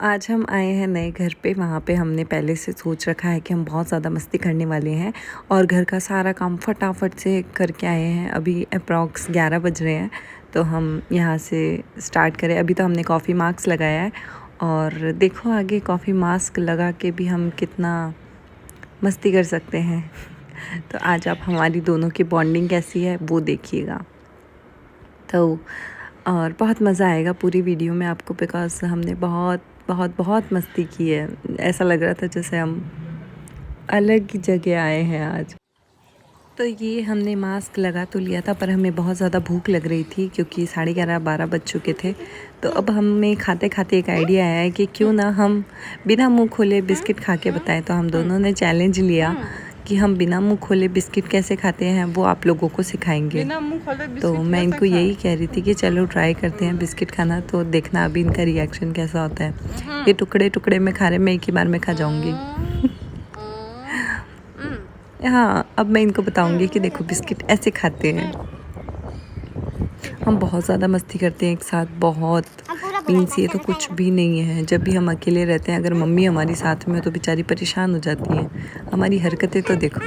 आज हम आए हैं नए घर पे। वहाँ पे हमने पहले से सोच रखा है कि हम बहुत ज़्यादा मस्ती करने वाले हैं और घर का सारा काम फटाफट से करके आए हैं। अभी अप्रॉक्स 11 बज रहे हैं, तो हम यहाँ से स्टार्ट करें। अभी तो हमने कॉफ़ी मास्क लगाया है और देखो आगे कॉफ़ी मास्क लगा के भी हम कितना मस्ती कर सकते हैं। तो आज आप हमारी दोनों की बॉन्डिंग कैसी है वो देखिएगा। तो और बहुत मज़ा आएगा पूरी वीडियो में आपको, बिकॉज़ हमने बहुत मस्ती की है। ऐसा लग रहा था जैसे हम अलग ही जगह आए हैं आज। तो ये हमने मास्क लगा तो लिया था, पर हमें बहुत ज़्यादा भूख लग रही थी क्योंकि 11:30-12 बज चुके थे। तो अब हमें खाते खाते एक आइडिया आया है कि क्यों ना हम बिना मुंह खोले बिस्किट खा के बताएं। तो हम दोनों ने चैलेंज लिया कि हम बिना मुंह खोले बिस्किट कैसे खाते हैं वो आप लोगों को सिखाएंगे। तो मैं इनको यही कह रही थी कि चलो ट्राई करते हैं बिस्किट खाना, तो देखना अभी इनका रिएक्शन कैसा होता है। ये टुकड़े टुकड़े में खा रहे, मैं एक ही बार में खा जाऊंगी। हाँ, अब मैं इनको बताऊंगी कि देखो बिस्किट ऐसे खाते हैं। हम बहुत ज़्यादा मस्ती करते हैं एक साथ, बहुत मीन्स ये तो कुछ भी नहीं है। जब भी हम अकेले रहते हैं, अगर मम्मी हमारी साथ में हो तो बेचारी परेशान हो जाती हैं। हमारी हरकतें तो देखो।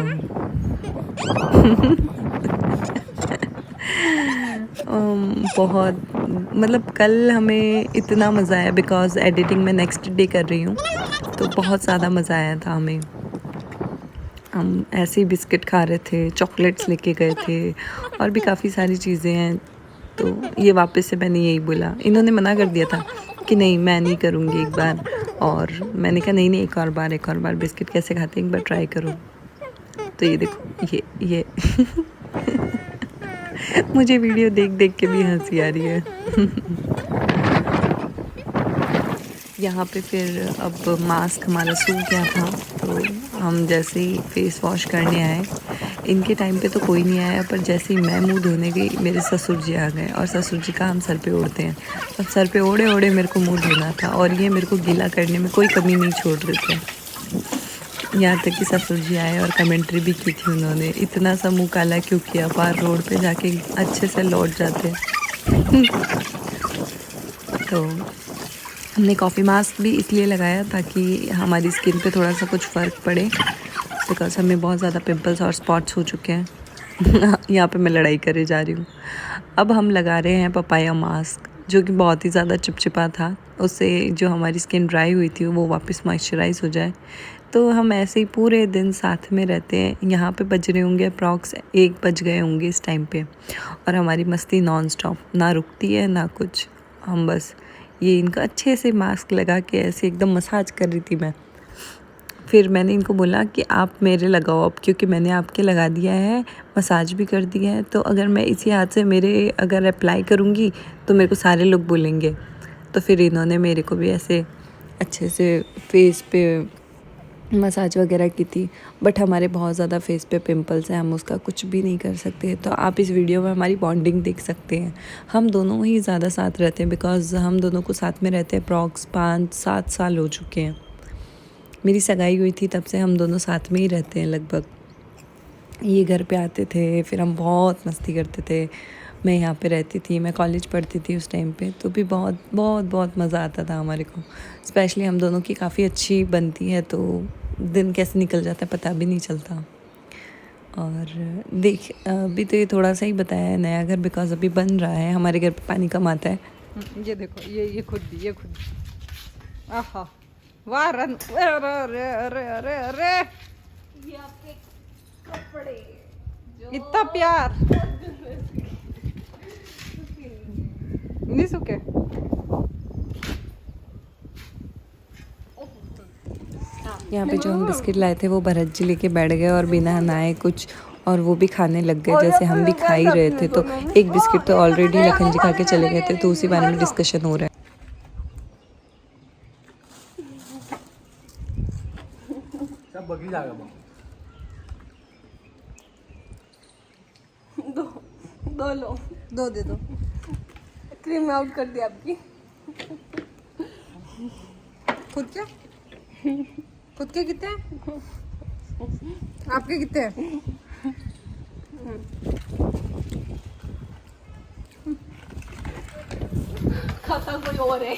बहुत मतलब कल हमें इतना मज़ा आया बिकॉज़ एडिटिंग मैं नेक्स्ट डे कर रही हूँ, तो बहुत ज़्यादा मज़ा आया था हमें। हम ऐसे ही बिस्किट खा रहे थे, चॉकलेट्स लेके गए थे और भी काफ़ी सारी चीज़ें हैं। तो ये वापस से मैंने यही बोला, इन्होंने मना कर दिया था कि नहीं मैं नहीं करूँगी एक बार, और मैंने कहा नहीं एक और बार बिस्किट कैसे खाते हैं एक बार ट्राई करो। तो ये देखो ये मुझे वीडियो देख देख के भी हंसी आ रही है। यहाँ पे फिर अब मास्क हमारा सूख गया था, तो हम जैसे ही फेस वॉश करने आए, इनके टाइम पे तो कोई नहीं आया, पर जैसे ही मैं मुंह धोने गई मेरे ससुर जी आ गए। और ससुर जी का हम सर पे ओढ़ते हैं, अब सर पे ओढ़े ओढ़े मेरे को मुंह धोना था और ये मेरे को गीला करने में कोई कमी नहीं छोड़ रहे थे। यहाँ तक कि ससुर जी आए और कमेंट्री भी की थी उन्होंने, इतना सा मुँह काला क्यों किया, बाहर रोड पे जाके अच्छे से लौट जाते। तो हमने कॉफ़ी मास्क भी इसलिए लगाया ताकि हमारी स्किन पे थोड़ा सा कुछ फ़र्क पड़े, बिकॉज़ हमें बहुत ज़्यादा पिंपल्स और स्पॉट्स हो चुके हैं। यहाँ पे मैं लड़ाई करे जा रही हूँ। अब हम लगा रहे हैं पपाया मास्क, जो कि बहुत ही ज़्यादा चिपचिपा था। उससे जो हमारी स्किन ड्राई हुई थी वो वापस मॉइस्चराइज हो जाए। तो हम ऐसे ही पूरे दिन साथ में रहते हैं। यहाँ पे बज रहे होंगे अप्रॉक्स 1 बज गए होंगे इस टाइम पे, और हमारी मस्ती नॉन स्टॉप, ना रुकती है ना कुछ। हम बस ये इनका अच्छे से मास्क लगा के ऐसे एकदम मसाज कर रही थी मैं। फिर मैंने इनको बोला कि आप मेरे लगाओ अब, क्योंकि मैंने आपके लगा दिया है, मसाज भी कर दिया है, तो अगर मैं इसी हाथ से मेरे अगर अप्लाई करूँगी तो मेरे को सारे लोग बोलेंगे। तो फिर इन्होंने मेरे को भी ऐसे अच्छे से फेस पे मसाज वगैरह की थी। बट हमारे बहुत ज़्यादा फेस पे पिंपल्स हैं, हम उसका कुछ भी नहीं कर सकते। तो आप इस वीडियो में हमारी बॉन्डिंग देख सकते हैं। हम दोनों ही ज़्यादा साथ रहते हैं, बिकॉज़ हम दोनों को साथ में रहते हैं अप्रॉक्स 5-7 साल हो चुके हैं। मेरी सगाई हुई थी तब से हम दोनों साथ में ही रहते हैं लगभग। ये घर पे आते थे, फिर हम बहुत मस्ती करते थे। मैं यहाँ पे रहती थी, मैं कॉलेज पढ़ती थी उस टाइम पे, तो भी बहुत मज़ा आता था हमारे को। स्पेशली हम दोनों की काफ़ी अच्छी बनती है, तो दिन कैसे निकल जाता है पता भी नहीं चलता। और देख अभी तो ये थोड़ा सा ही बताया है नया घर, बिकॉज़ अभी बन रहा है। हमारे घर पे पानी कम आता है। ये देखो ये खुद आहा वाह रन, अरे अरे अरे अरे ये आपके कपड़े, इतना प्यार नहीं सूखे। यहाँ पे जो हम बिस्किट लाए थे वो भरत जी लेके बैठ गए और बिना नहाए कुछ, और वो भी खाने लग गए जैसे हम भी खा ही रहे थे। तो एक बिस्किट तो ऑलरेडी लखन जी खा के चले गए थे, तो उसी बारे में डिस्कशन हो रहा है। दो लो, दो दे दो। क्रीम आउट कर दी आपकी। खुद के कितने हैं? आपके कितने हैं? खाता कोई और है।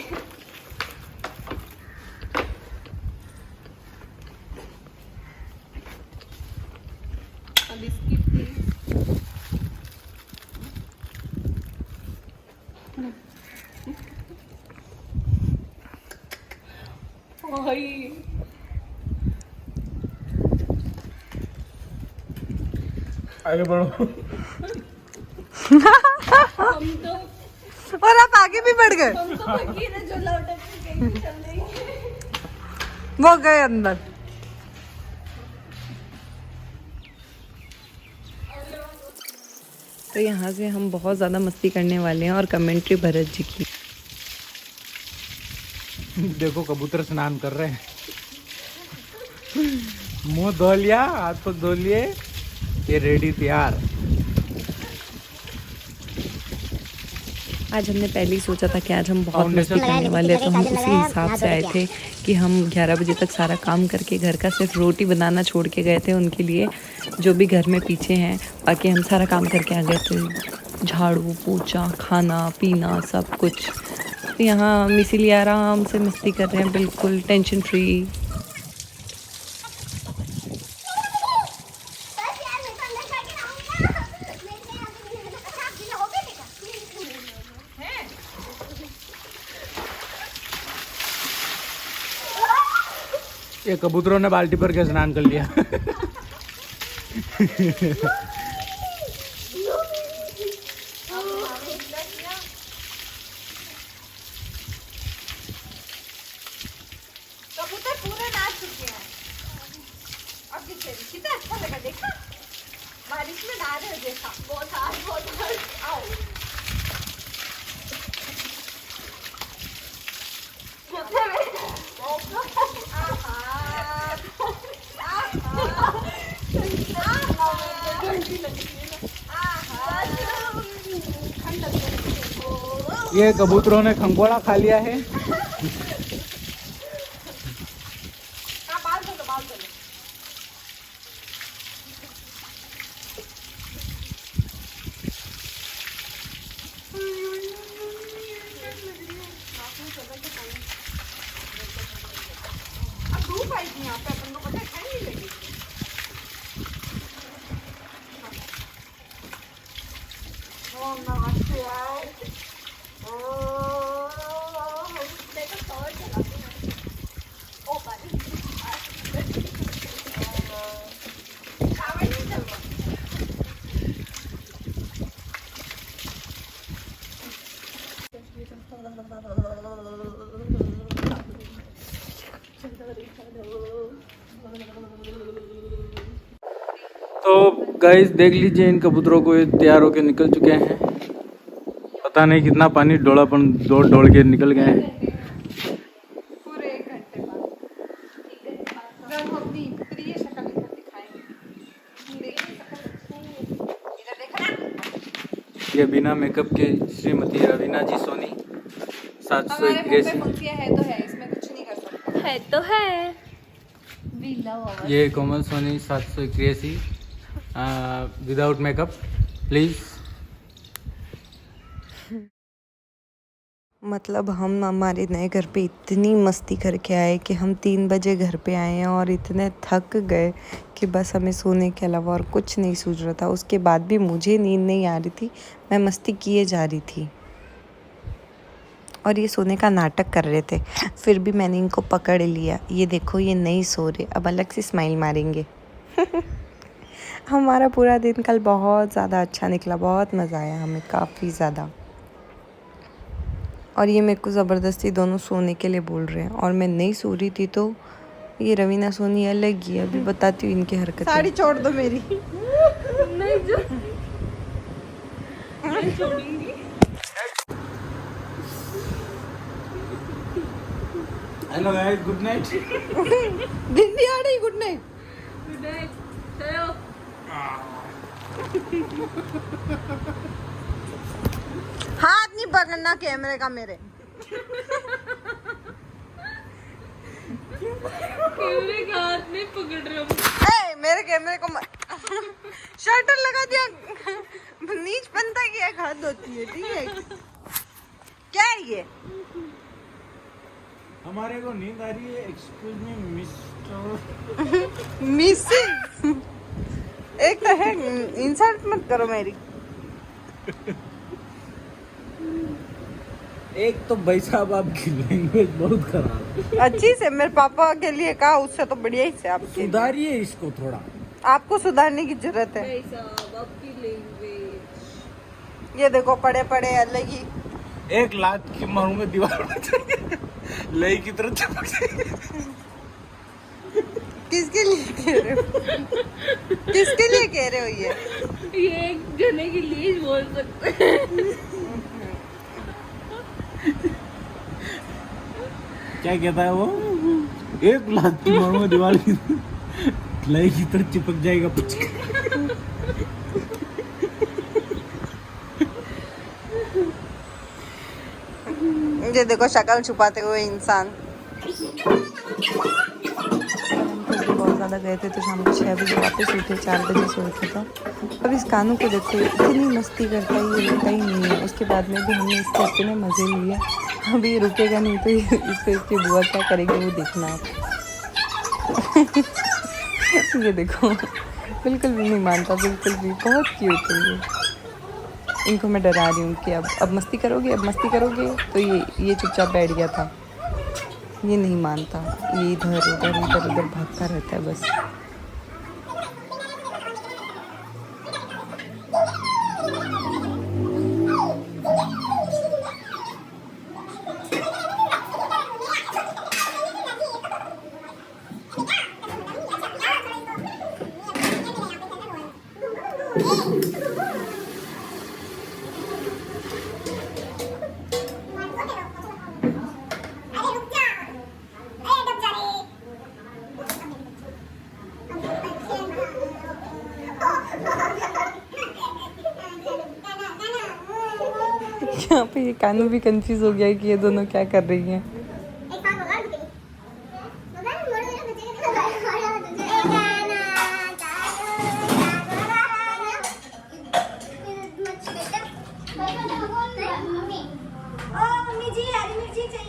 आगे बढ़ो। और आप आगे भी बढ़ गए। हम तो फकीर है जो लौटक के कहीं भी चल देंगे। वो गए अंदर। तो यहाँ से हम बहुत ज़्यादा मस्ती करने वाले हैं और कमेंट्री भरत जी की। देखो कबूतर स्नान कर रहे हैं। मुंह धो लिया, हाथ को धो लिए, ये रेडी तैयार। आज हमने पहले ही सोचा था कि आज हम बहुत मस्ती करने वाले हैं, तो हम उसी हिसाब से आए थे कि हम 11 बजे तक सारा काम करके घर का सिर्फ रोटी बनाना छोड़ के गए थे उनके लिए, जो भी घर में पीछे हैं। बाकी हम सारा काम करके आ गए थे, झाड़ू पोछा खाना पीना सब कुछ। तो यहाँ हम इसीलिए आराम से मस्ती कर रहे हैं, बिल्कुल टेंशन फ्री। ये कबूतरों ने बाल्टी भर के स्नान कर लिया। कबूतर पूरे नाच चुके हैं। अब कितना अच्छा लगा, देखा बारिश में नहा रहे, देखा बहुत आओ। ये कबूतरों ने खंगोड़ा खा लिया है। धूप आई थी यहाँ पे, अपन को पता है, खाई नहीं लगी। ओम नमः शिवाय। तो गाइस देख लीजिए, इन कबूतरों को ये तैयार होके निकल चुके हैं। पता नहीं कितना पानी डोलापन दौड़ के निकल गए हैं। पूरे 1 घंटे बाद जब हम अपनी प्रिय शक्ल इधर दिखाएंगे। इधर देखना, ये बिना मेकअप के श्रीमती रवीना जी सोनी 781। फंक्सिया है तो है, इसमें कुछ नहीं कर सकते। है तो है। वी लव ये कोमल सोनी 781 विदाउट मेकअप प्लीज। मतलब हम हमारे नए घर पे इतनी मस्ती करके आए कि हम 3 बजे घर पे आए हैं और इतने थक गए कि बस हमें सोने के अलावा और कुछ नहीं सूझ रहा था। उसके बाद भी मुझे नींद नहीं आ रही थी, मैं मस्ती किए जा रही थी और ये सोने का नाटक कर रहे थे। फिर भी मैंने इनको पकड़ लिया। ये देखो, ये नहीं सो रहे, अब अलग से स्माइल मारेंगे। हमारा पूरा दिन कल बहुत ज़्यादा अच्छा निकला, बहुत मज़ा आया हमें, काफ़ी ज़्यादा। और ये मेरे को ज़बरदस्ती दोनों सोने के लिए बोल रहे हैं और मैं नहीं सो रही थी। तो ये रवीना सोनी अलग ही है, अभी बताती हूँ इनकी हरकतें। साड़ी छोड़ दो मेरी। नहीं जो मैं छोड़ूंगी। Hello guys, good night. Bindi आ रही, गुड नाइट। गुड नाइट, चलो। हाथ नहीं पकड़ना कैमरे का मेरे। कैमरे का हाथ नहीं पकड़ रहे हम। ए, मेरे कैमरे को शटर लगा दिया, नीच बनता की एक हाथ होती है, ठीक है। क्या है ये? हमारे को नींद आ रही है। Excuse me mister missing. एक तो है, इंसल्ट मत करो मेरी। एक तो भाई साहब आपकी लैंग्वेज बहुत खराब है। अच्छी से मेरे पापा के लिए कहा, उससे तो बढ़िया ही से आपके। सुधारिए इसको थोड़ा। आपको सुधारने की जरूरत है। आपकी लैंग्वेज। ये देखो पड़े पड़े अलग ही। एक लात की मारूंगा दीवार में लई की तरह चमक जाएगी। किसके लिए कह रहे हो? किसके लिए कह रहे हो ये एक जने के लिए ही बोल सकते हैं। क्या कहता है वो? एक लात की मारूंगा दीवार की लई की तरह चिपक जाएगा पीछे। ये देखो शक्ल छुपाते हुए इंसान। बहुत ज़्यादा गए थे तो शाम को 6 बजे वापस उठे, 4 बजे सो उठे था। अब इस कानू को देखो इतनी मस्ती करता है, ये रुकता ही नहीं है। उसके बाद में भी हमने इसके इतने मज़े लिए, अब ये रुकेगा नहीं तो इससे इसकी बुआ क्या करेगी वो देखना आप। ये देखो बिल्कुल भी नहीं मानता, बिल्कुल भी। बहुत क्यूट है ये। इनको मैं डरा रही हूँ कि अब मस्ती करोगे, अब मस्ती करोगे। तो ये चुपचाप बैठ गया था, ये नहीं मानता, ये इधर उधर भागता रहता है बस। यहाँ पे ये कानू भी कंफ्यूज हो गया है कि ये दोनों क्या कर रही हैं।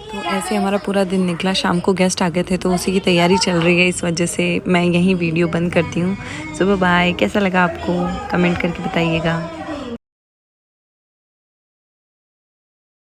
तो ऐसे हमारा पूरा दिन निकला। शाम को गेस्ट आ गए थे तो उसी की तैयारी चल रही है, इस वजह से मैं यहीं वीडियो बंद करती हूँ। सुबह बाय। कैसा लगा आपको कमेंट करके बताइएगा।